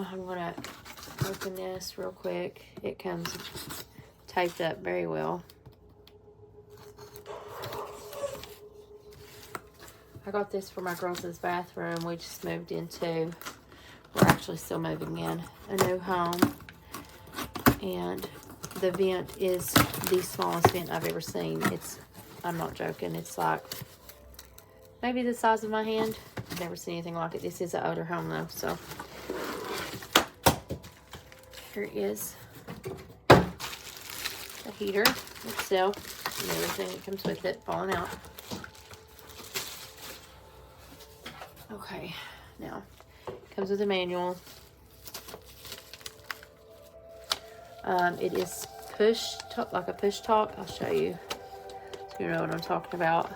I'm gonna open this real quick. It comes taped up very well. I got this for my girls' bathroom. We just moved into, we're actually still moving in, a new home. And the vent is the smallest vent I've ever seen. I'm not joking, it's like maybe the size of my hand. I've never seen anything like it. This is an older home though, so. Here is the heater itself and everything that comes with it falling out. Okay, now it comes with a manual. It is like a push talk. I'll show you so you know what I'm talking about.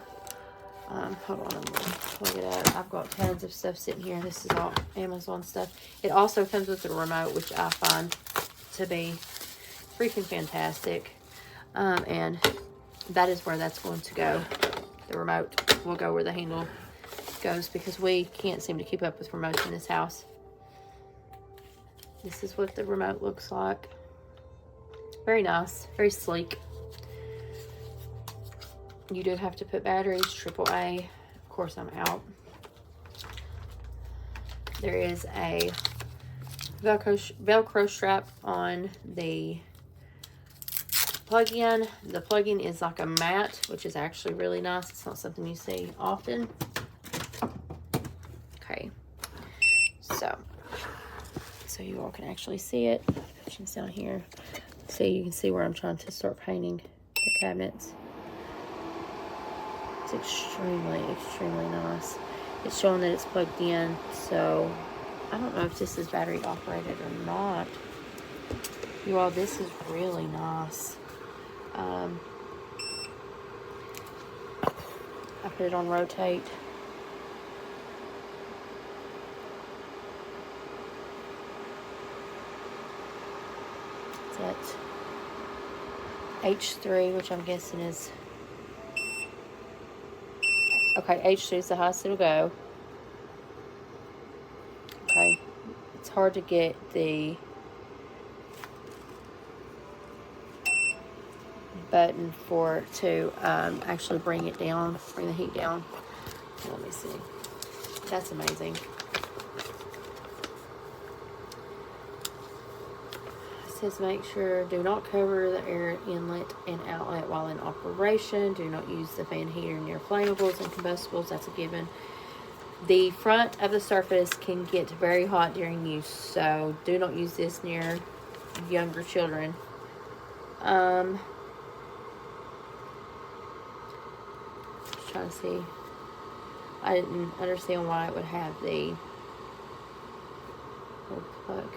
Hold on, I'm gonna plug it up. I've got tons of stuff sitting here. This is all Amazon stuff. It also comes with a remote, which I find to be freaking fantastic. And that is where that's going to go. The remote will go where the handle goes because we can't seem to keep up with remotes in this house. This is what the remote looks like. Very nice, very sleek. You do have to put batteries, AAA. Of course, I'm out. There is a Velcro strap on the plug-in. The plug-in is like a mat, which is actually really nice. It's not something you see often. Okay, so you all can actually see it. Put this down here. So you can see where I'm trying to start painting the cabinets. It's extremely, extremely nice. It's showing that it's plugged in, so I don't know if this is battery operated or not. You all, this is really nice. I put it on rotate. It's at H3, which I'm guessing is... Okay, H3 is the highest it'll go. Okay, it's hard to get the button for it to actually bring it down, bring the heat down. Let me see. That's amazing. It says make sure do not cover the air inlet and outlet while in operation. Do not use the fan heater near flammables and combustibles. That's a given. The front of the surface can get very hot during use, so do not use this near younger children. Just trying to see. I didn't understand why it would have the little plug.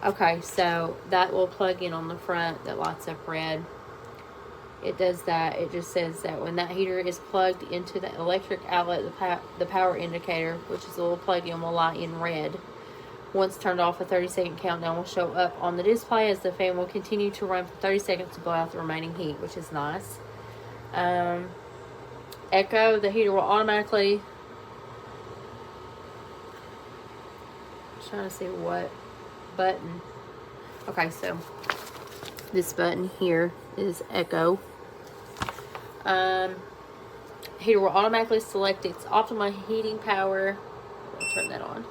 Okay, so that will plug in on the front that lights up red. It does that. It just says that when that heater is plugged into the electric outlet, the power indicator, which is a little plug-in, will light in red. Once turned off, a 30-second countdown will show up on the display as the fan will continue to run for 30 seconds to blow out the remaining heat, which is nice. Echo, the heater will automatically... I'm trying to see what button. Okay, so this button here is echo. Heater will automatically select its optimal heating power. I'll turn that on.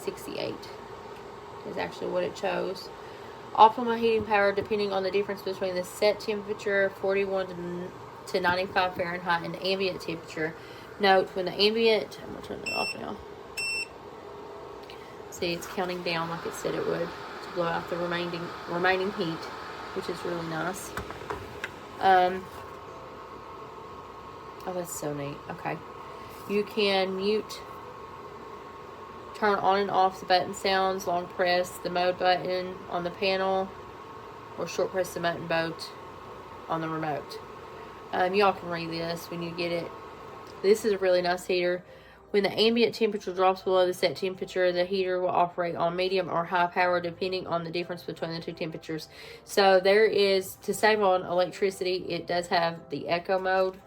68 is actually what it chose. Optimal heating power depending on the difference between the set temperature 41 to 95 Fahrenheit and the ambient temperature. Note when the ambient, I'm gonna turn that off now. See, it's counting down like it said it would to blow out the remaining heat, which is really nice. Oh, that's so neat. Okay. You can mute, turn on and off the button sounds, long press the mode button on the panel, or short press the button both on the remote. Y'all can read this when you get it. This is a really nice heater. When the ambient temperature drops below the set temperature, the heater will operate on medium or high power depending on the difference between the two temperatures. So there is, to save on electricity, it does have the echo mode.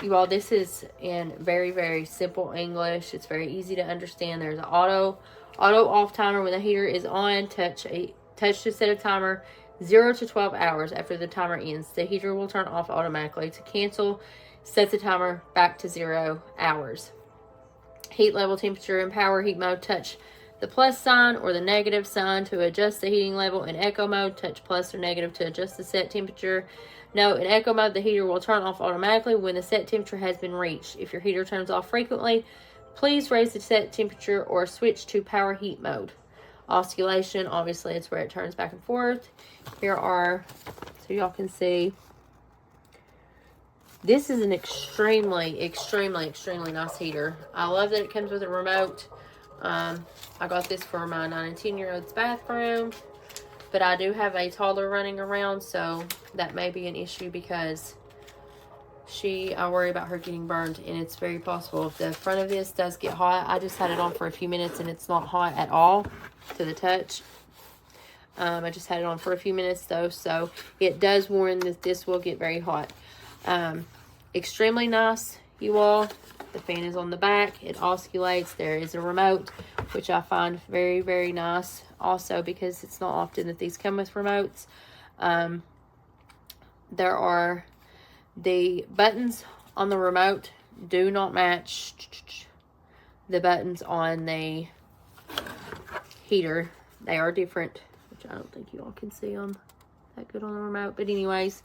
You all, this is in very, very simple English. It's very easy to understand. There's an auto off timer when the heater is on. Touch to set a timer 0 to 12 hours after the timer ends. The heater will turn off automatically. To cancel, set the timer back to 0 hours. Heat level, temperature, and power heat mode. Touch the plus sign or the negative sign to adjust the heating level. In eco mode, touch plus or negative to adjust the set temperature. Note, in eco mode, the heater will turn off automatically when the set temperature has been reached. If your heater turns off frequently, please raise the set temperature or switch to power heat mode. Oscillation, obviously, it's where it turns back and forth. Here are, so y'all can see, this is an extremely, extremely, extremely nice heater. I love that it comes with a remote. I got this for my 9 and 10-year-old's bathroom. But I do have a toddler running around, so that may be an issue because I worry about her getting burned, and it's very possible. If the front of this does get hot, I just had it on for a few minutes, and it's not hot at all to the touch. I just had it on for a few minutes, though, so it does warn that this will get very hot. Extremely nice, you all. The fan is on the back. It oscillates. There is a remote, which I find very, very nice also because it's not often that these come with remotes. There are the buttons on the remote do not match the buttons on the heater. They are different, which I don't think you all can see them that good on the remote. But anyways,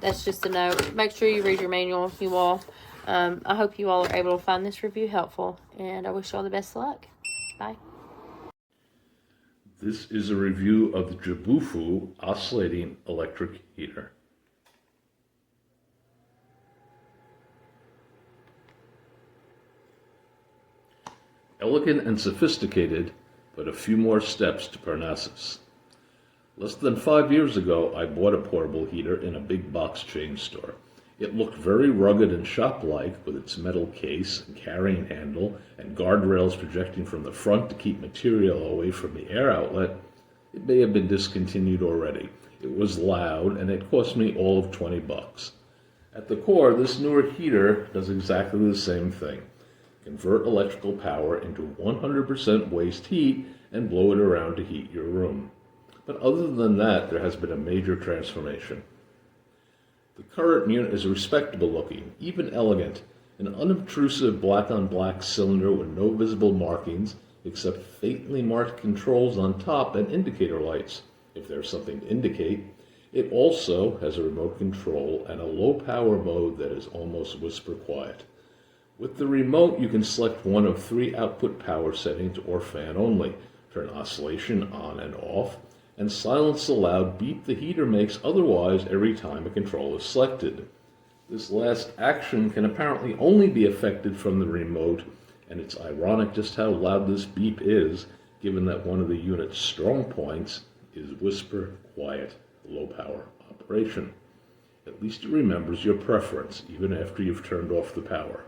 that's just a note. Make sure you read your manual, you all. I hope you all are able to find this review helpful, and I wish you all the best of luck. Bye. This is a review of the JIBUFI oscillating electric heater. Elegant and sophisticated, but a few more steps to Parnassus. Less than 5 years ago, I bought a portable heater in a big box chain store. It looked very rugged and shop-like with its metal case and carrying handle and guardrails projecting from the front to keep material away from the air outlet. It may have been discontinued already. It was loud, and it cost me all of $20. At the core, this newer heater does exactly the same thing. Convert electrical power into 100% waste heat and blow it around to heat your room. But other than that, there has been a major transformation. The current unit is respectable looking, even elegant, an unobtrusive black-on-black cylinder with no visible markings except faintly marked controls on top and indicator lights, if there's something to indicate. It also has a remote control and a low-power mode that is almost whisper quiet. With the remote, you can select one of 3 output power settings or fan only, turn oscillation on and off, and silence the loud beep the heater makes otherwise every time a control is selected. This last action can apparently only be effected from the remote, and it's ironic just how loud this beep is, given that one of the unit's strong points is whisper, quiet, low-power operation. At least it remembers your preference, even after you've turned off the power.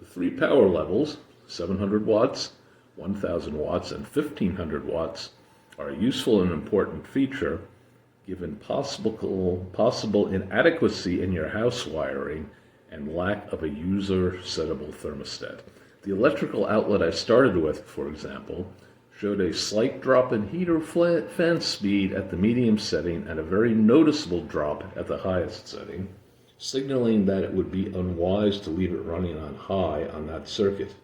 The 3 power levels, 700 watts, 1000 watts, and 1500 watts, are a useful and important feature given possible inadequacy in your house wiring and lack of a user-settable thermostat. The electrical outlet I started with, for example, showed a slight drop in heater fan speed at the medium setting and a very noticeable drop at the highest setting, signaling that it would be unwise to leave it running on high on that circuit.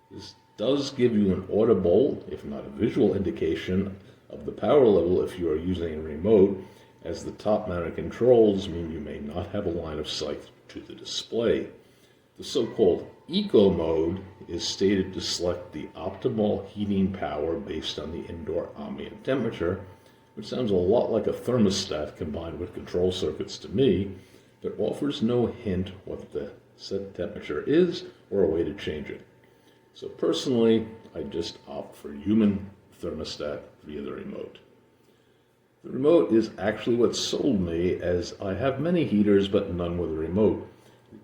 This does give you an audible, if not a visual indication of the power level if you are using a remote, as the top-mounted controls mean you may not have a line of sight to the display. The so-called eco mode is stated to select the optimal heating power based on the indoor ambient temperature, which sounds a lot like a thermostat combined with control circuits to me, but offers no hint what the set temperature is or a way to change it. So personally, I just opt for human thermostat via the remote. The remote is actually what sold me, as I have many heaters but none with a remote.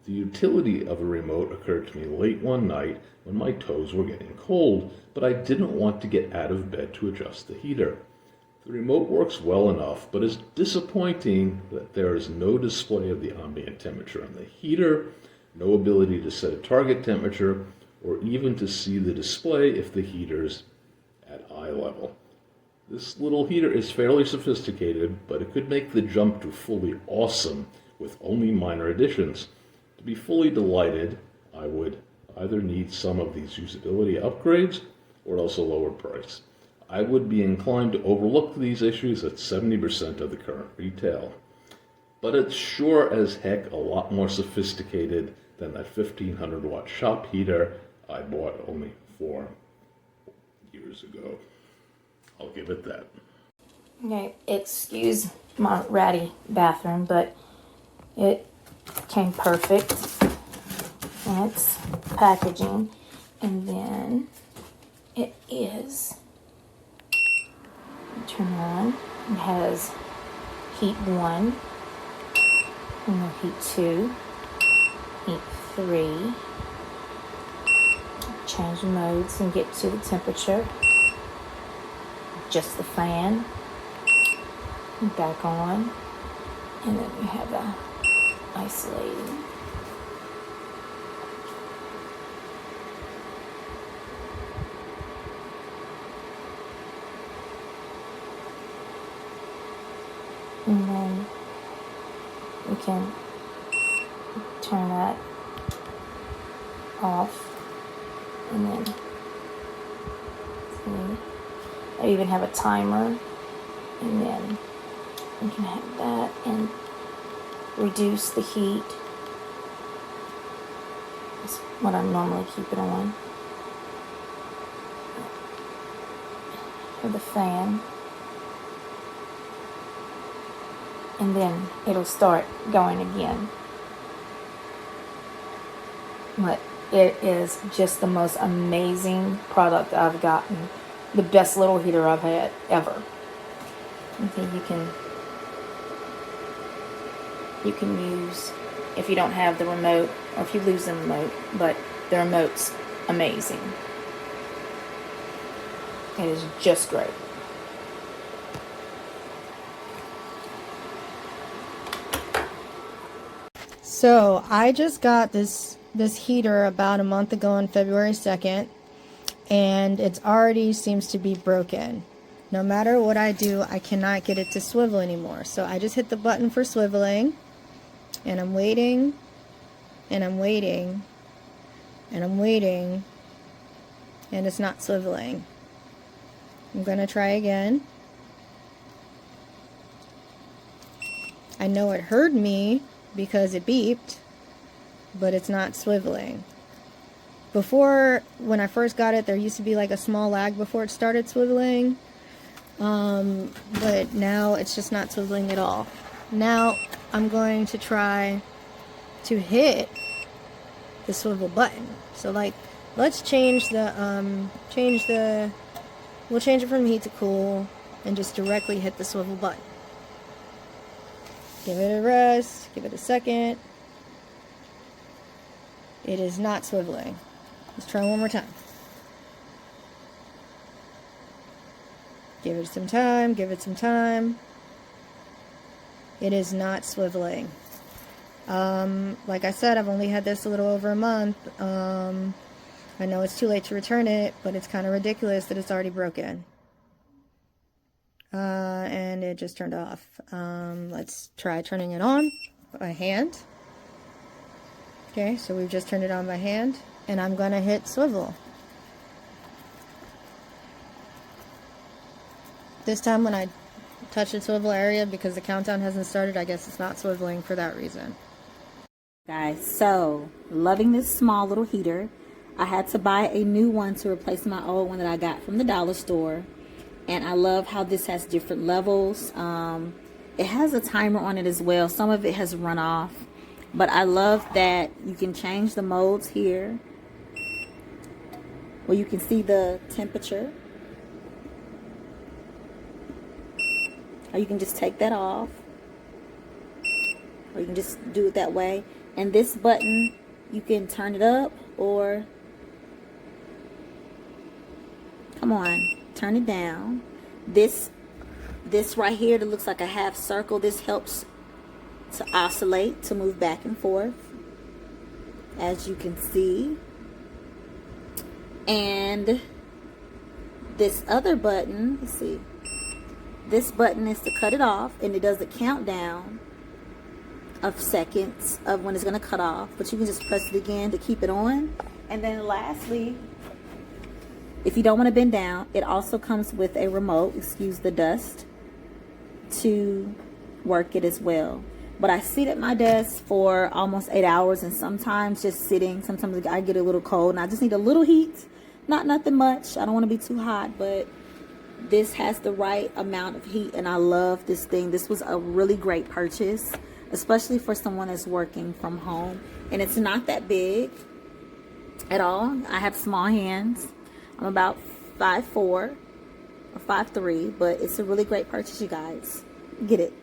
The utility of a remote occurred to me late one night when my toes were getting cold, but I didn't want to get out of bed to adjust the heater. The remote works well enough, but it's disappointing that there is no display of the ambient temperature on the heater, no ability to set a target temperature, or even to see the display if the heater's at eye level. This little heater is fairly sophisticated, but it could make the jump to fully awesome with only minor additions. To be fully delighted, I would either need some of these usability upgrades or else a lower price. I would be inclined to overlook these issues at 70% of the current retail. But it's sure as heck a lot more sophisticated than that 1500 watt shop heater I bought only 4 years ago. I'll give it that. Okay, excuse my ratty bathroom, but it came perfect in its packaging. And then it is, turn it on, it has heat 1, and then heat 2, heat 3. Change the modes and get to the temperature. Just the fan. Back on. And then we have the isolating. And then we can turn that off. And then, see, I even have a timer. And then we can have that and reduce the heat. That's what I normally keep it on. For the fan. And then it'll start going again. But it is just the most amazing product I've gotten. The best little heater I've had ever. Okay, you can use, if you don't have the remote, or if you lose the remote, but the remote's amazing. It is just great. So I just got this heater about a month ago on February 2nd, and it already seems to be broken. No matter what I do, I cannot get it to swivel anymore. So I just hit the button for swiveling, and I'm waiting, and I'm waiting, and I'm waiting, and it's not swiveling. I'm gonna try again. I know it heard me because it beeped, but it's not swiveling. Before, when I first got it, there used to be like a small lag before it started swiveling, but now it's just not swiveling at all. Now I'm going to try to hit the swivel button. So like, let's change the, we'll change it from heat to cool and just directly hit the swivel button. Give it a rest, give it a second. It is not swiveling. Let's try one more time. Give it some time, give it some time. It is not swiveling. Like I said, I've only had this a little over a month. I know it's too late to return it, but it's kind of ridiculous that it's already broken. And it just turned off. Let's try turning it on by hand. Okay, so we've just turned it on by hand, and I'm gonna hit swivel. This time when I touch the swivel area, because the countdown hasn't started, I guess it's not swiveling for that reason. Guys, so loving this small little heater. I had to buy a new one to replace my old one that I got from the dollar store. And I love how this has different levels. It has a timer on it as well. Some of it has run off. But I love that you can change the modes here, where you can see the temperature. Or you can just take that off. Or you can just do it that way. And this button, you can turn it up or, come on, turn it down. This This right here that looks like a half circle, this helps to oscillate, to move back and forth, as you can see. And this other button, let's see, this button is to cut it off, and it does a countdown of seconds of when it's going to cut off, but you can just press it again to keep it on. And then lastly, if you don't want to bend down, it also comes with a remote, excuse the dust, to work it as well. But I sit at my desk for almost 8 hours, and sometimes just sitting, sometimes I get a little cold and I just need a little heat. Not nothing much. I don't want to be too hot, but this has the right amount of heat, and I love this thing. This was a really great purchase, especially for someone that's working from home. And it's not that big at all. I have small hands. I'm about 5'4" or 5'3", but it's a really great purchase, you guys. Get it.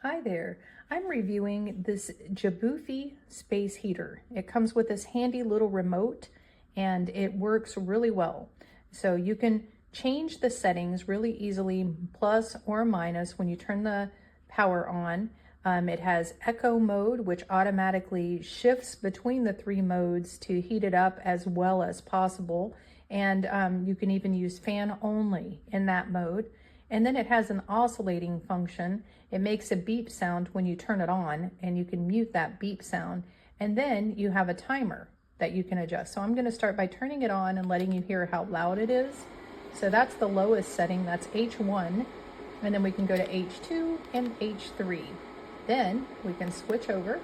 Hi there, I'm reviewing this JIBUFI space heater. It comes with this handy little remote and it works really well. So you can change the settings really easily, plus or minus when you turn the power on. It has echo mode, which automatically shifts between the 3 modes to heat it up as well as possible. And you can even use fan only in that mode. And then it has an oscillating function. It makes a beep sound when you turn it on, and you can mute that beep sound. And then you have a timer that you can adjust. So I'm going to start by turning it on and letting you hear how loud it is. So that's the lowest setting, that's H1. And then we can go to H2 and H3. Then we can switch over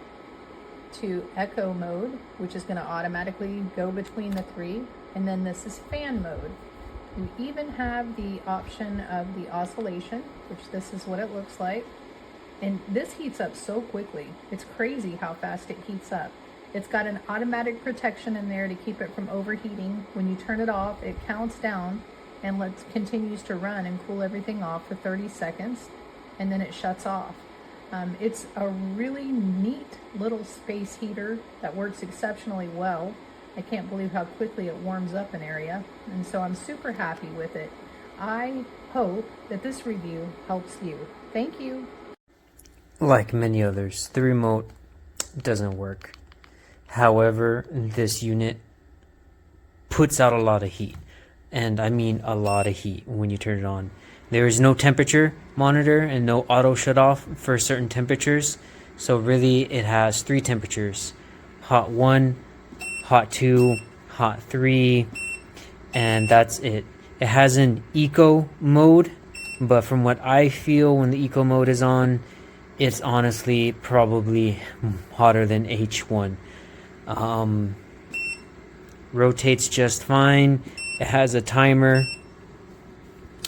to echo mode, which is going to automatically go between the 3. And then this is fan mode. You even have the option of the oscillation, which this is what it looks like. And this heats up so quickly. It's crazy how fast it heats up. It's got an automatic protection in there to keep it from overheating. When you turn it off, it counts down and continues to run and cool everything off for 30 seconds, and then it shuts off. It's a really neat little space heater that works exceptionally well. I can't believe how quickly it warms up an area, and so I'm super happy with it. I hope that this review helps you. Thank you. Like many others, the remote doesn't work. However, this unit puts out a lot of heat, and I mean a lot of heat when you turn it on. There is no temperature monitor and no auto shut off for certain temperatures, so really it has 3 temperatures: hot 1, hot 2, hot 3, and that's it. It has an eco mode, but from what I feel when the eco mode is on, it's honestly probably hotter than H1. Rotates just fine. It has a timer,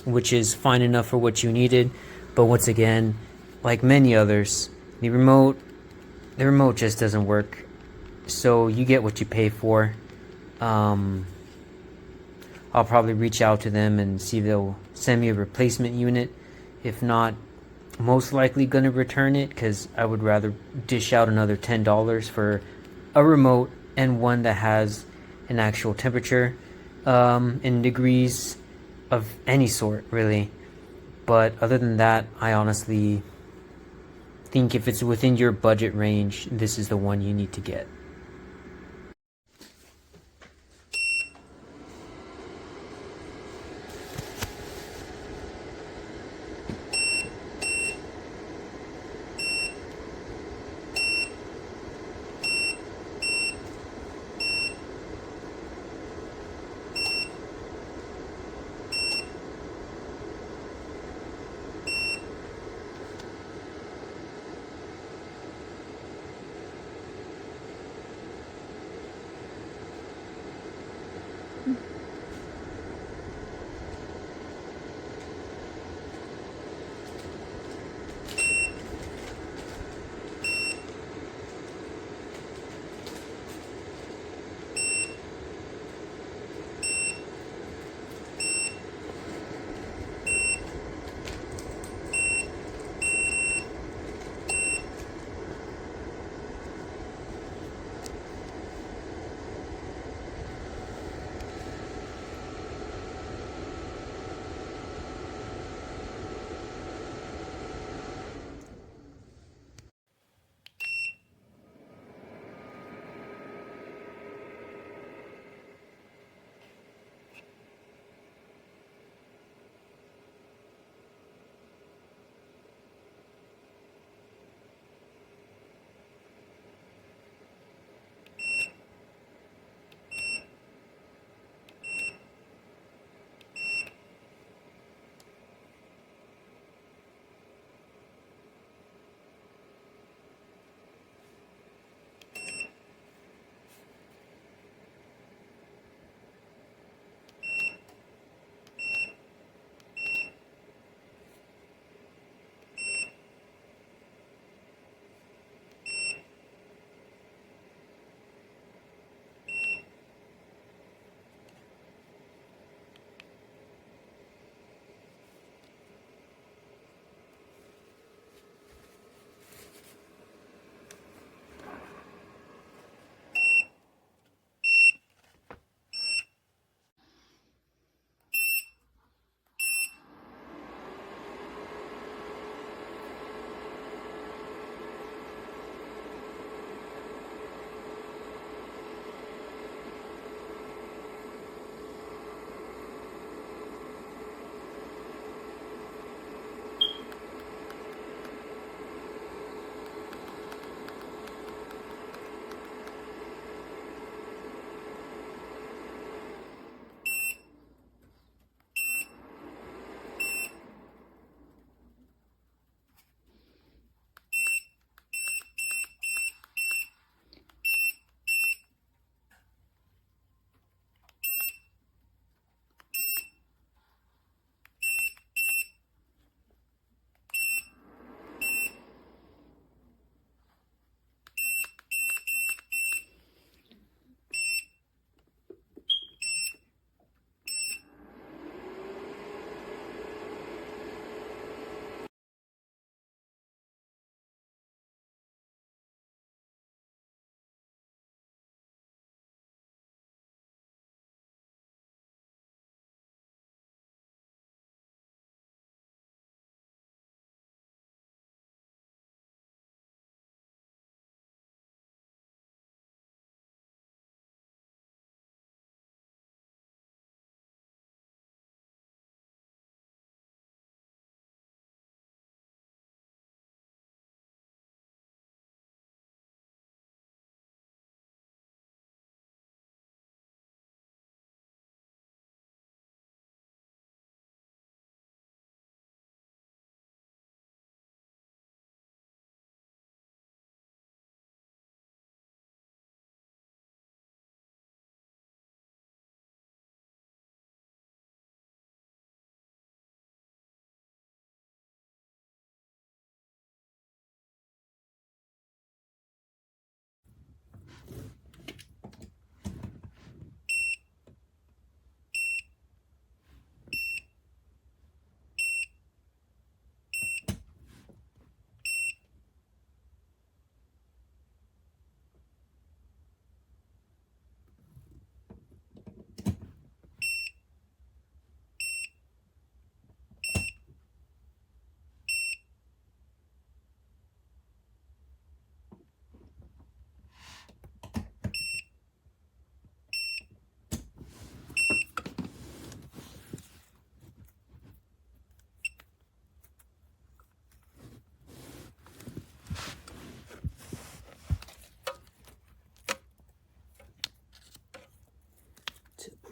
which is fine enough for what you needed, but once again, like many others, the remote just doesn't work. So you get what you pay for. I'll probably reach out to them and see if they'll send me a replacement unit. If not, most likely gonna return it, because I would rather dish out another $10 for a remote and one that has an actual temperature in degrees of any sort, really. But other than that, I honestly think if it's within your budget range, this is the one you need to get.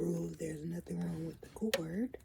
prove there's nothing wrong with the cord.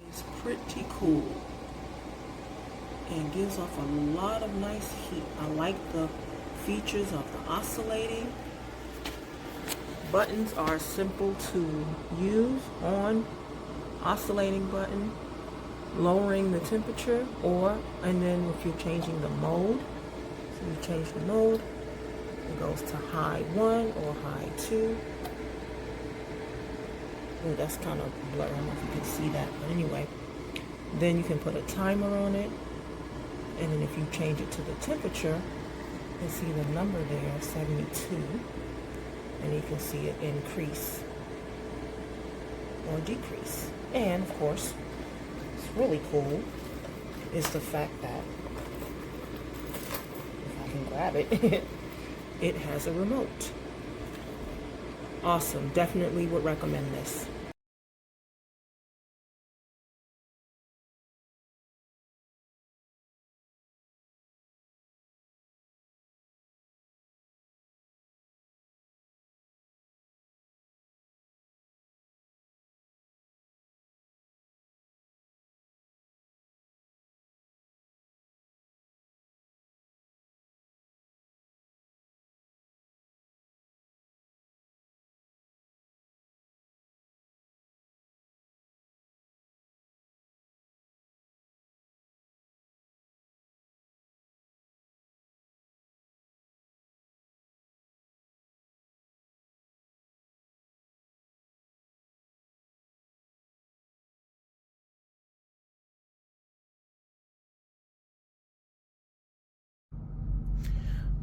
It's pretty cool and gives off a lot of nice heat. I like the features of the oscillating. Buttons are simple to use. On, oscillating button, lowering the temperature, and then if you're changing the mode, so you change the mode, it goes to high 1 or high 2. Oh, that's kind of blurry. I don't know if you can see that, but anyway. Then you can put a timer on it, and then if you change it to the temperature, you see the number there, 72, and you can see it increase or decrease. And of course, it's really cool is the fact that, if I can grab it, it has a remote. Awesome. Definitely would recommend this.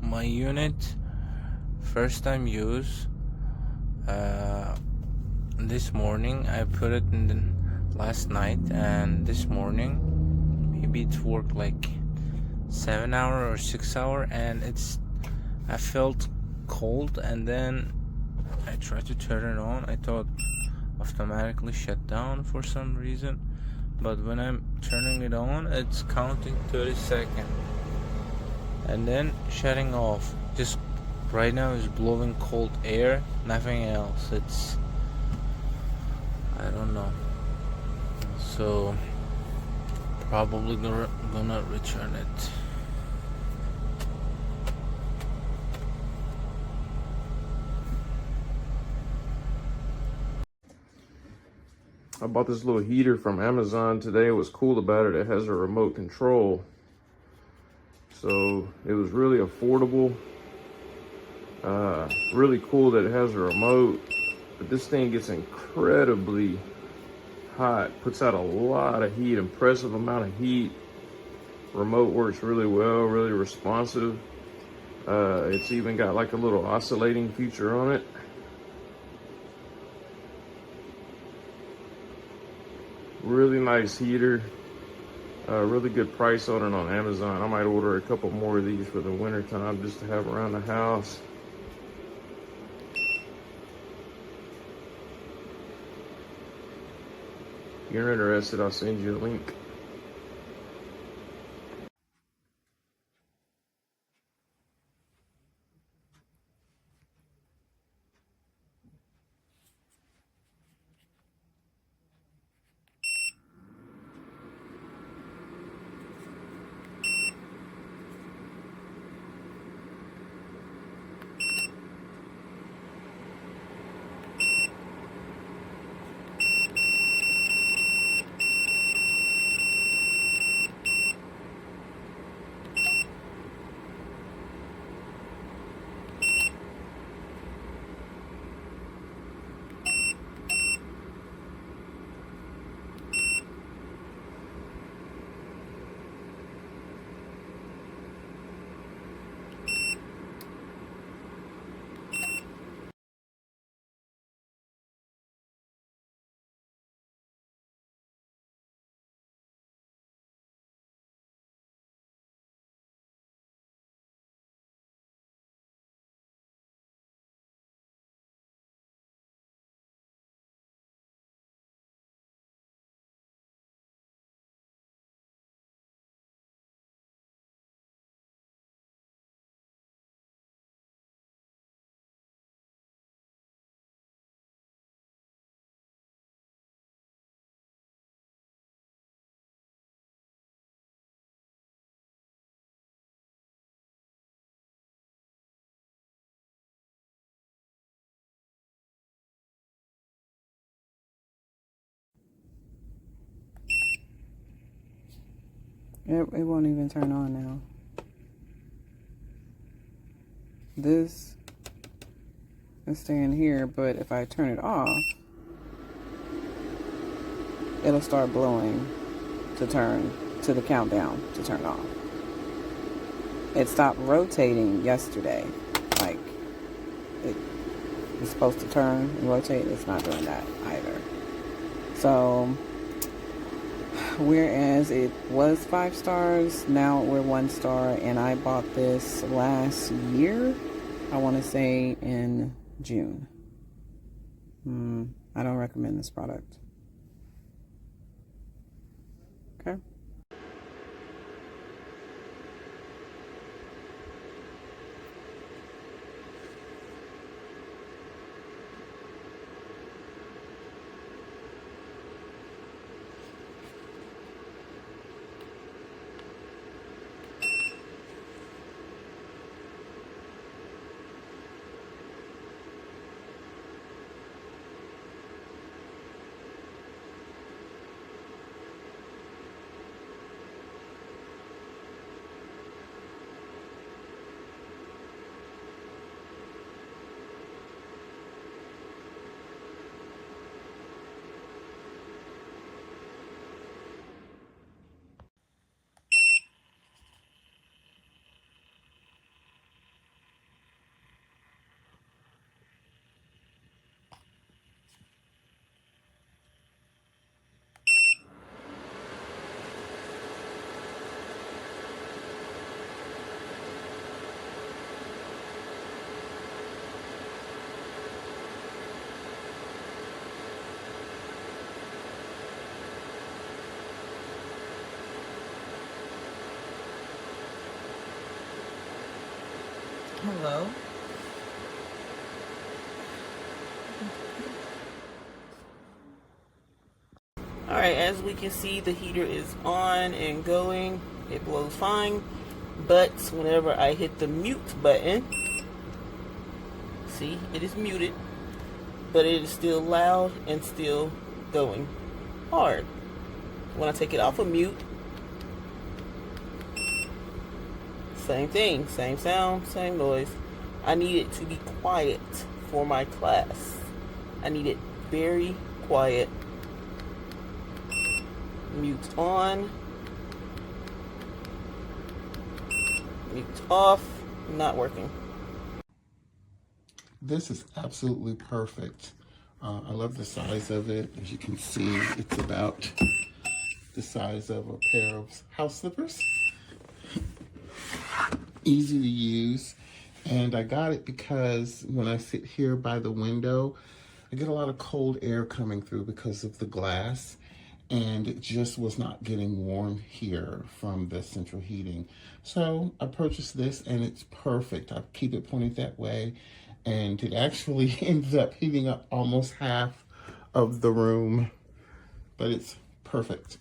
My unit, first time use, this morning. I put it in the last night, and this morning maybe it worked like 7 hour or 6 hour, and I felt cold, and then I tried to turn it on. I thought automatically shut down for some reason, but when I'm turning it on, it's counting 30 seconds and then shutting off. Just right now is blowing cold air, nothing else. I don't know, so probably gonna return it. I bought this little heater from Amazon today. What's cool about it has a remote control. So it was really affordable. Really cool that it has a remote. But this thing gets incredibly hot. Puts out a lot of heat, impressive amount of heat. Remote works really well, really responsive. It's even got like a little oscillating feature on it. Really nice heater. Really good price on it on Amazon. I might order a couple more of these for the winter time just to have around the house. If you're interested, I'll send you a link. It won't even turn on now. This is staying here, but if I turn it off, it'll start blowing to turn to the countdown to turn off. It stopped rotating yesterday. Like, it was supposed to turn and rotate. It's not doing that either. So, whereas it was 5 stars, now we're 1 star, and I bought this last year, I want to say in June. I don't recommend this product. Okay. Hello. Alright, as we can see, the heater is on and going. It blows fine. But whenever I hit the mute button, see, it is muted. But it is still loud and still going hard. When I take it off of mute, same thing, same sound, same noise. I need it to be quiet for my class. I need it very quiet. Mute on. Mute off. Not working. This is absolutely perfect. I love the size of it. As you can see, it's about the size of a pair of house slippers. Easy to use. And I got it because when I sit here by the window, I get a lot of cold air coming through because of the glass. And it just was not getting warm here from the central heating. So I purchased this and it's perfect. I keep it pointed that way. And it actually ends up heating up almost half of the room, but it's perfect.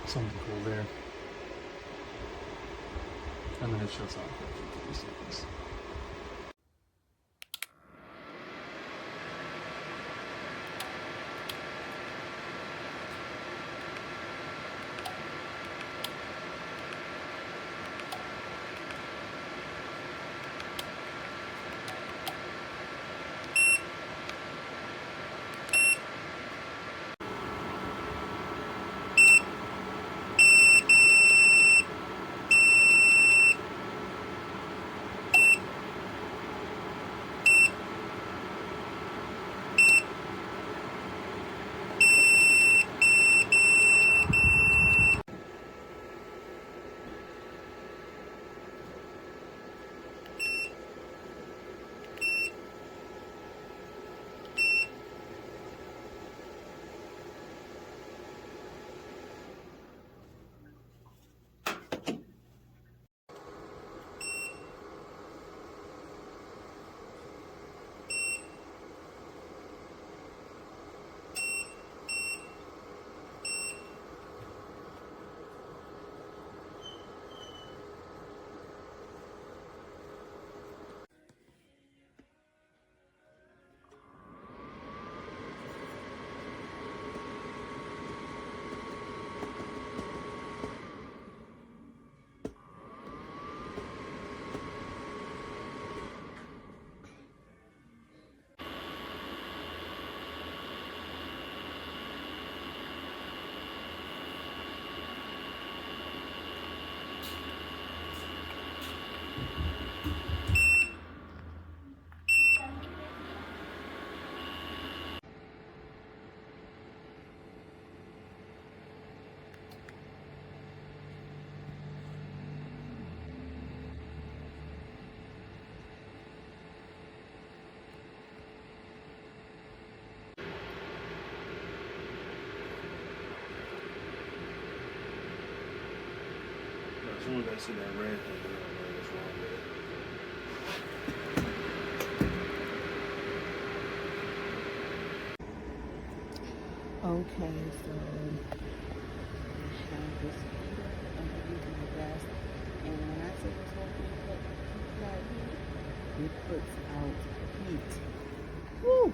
something cool there. And then it shuts off after 30 seconds. As soon as I see that red thing, I know what's wrong with it. Okay, so I have this heater underneath my desk, and when I say it's working, it puts out heat. Woo!